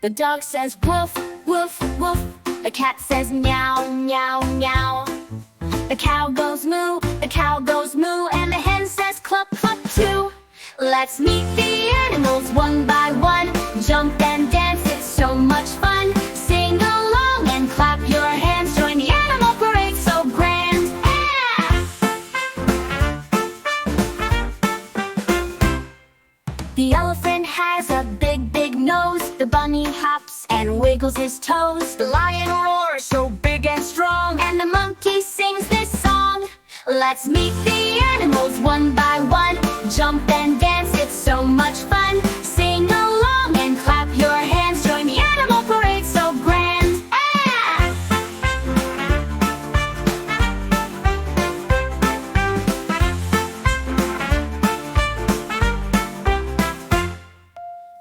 The dog says woof, woof, woof. The cat says meow, meow, meow. The cow goes moo, the cow goes moo, and the hen says cluck, cluck too. Let's meet the animals one by one. Jump and dance, it's so much fun. Sing along and clap your hands. Join the animal parade so grand. Ah! The elephant has a big, big nose. The bunny hops and wiggles his toes. The lion roars so big and strong, and the monkey sings this song. Let's meet the animals one by one. Jump and dance, it's so much fun. Sing along and clap your hands. Join the animal parade so grand. Ah!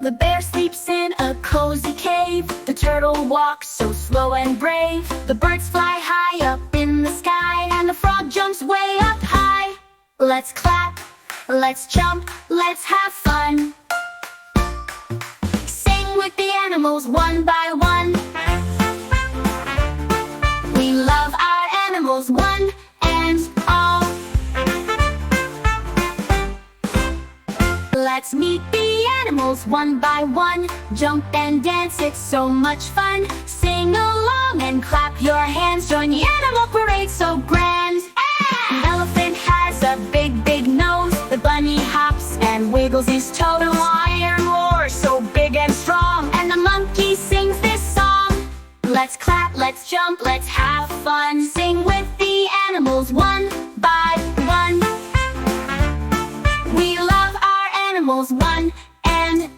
The bear sleeps in a cozy cave. The turtle walks so slow and brave. The birds fly high up in the sky, and the frog jumps way up high. Let's clap, let's jump, let's have fun. Sing with the animals one by one. We love our animals one and all. Let's meet the animals one by one. Jump and dance, it's so much fun. Sing along and clap your hands. Join the animal parade so grand. Ah! The elephant has a big, big nose. The bunny hops and wiggles his toe. The lion roars so big and strong, and the monkey sings this song. Let's clap, let's jump, let's have fun. Sing with the animals one by one. We love our animals one and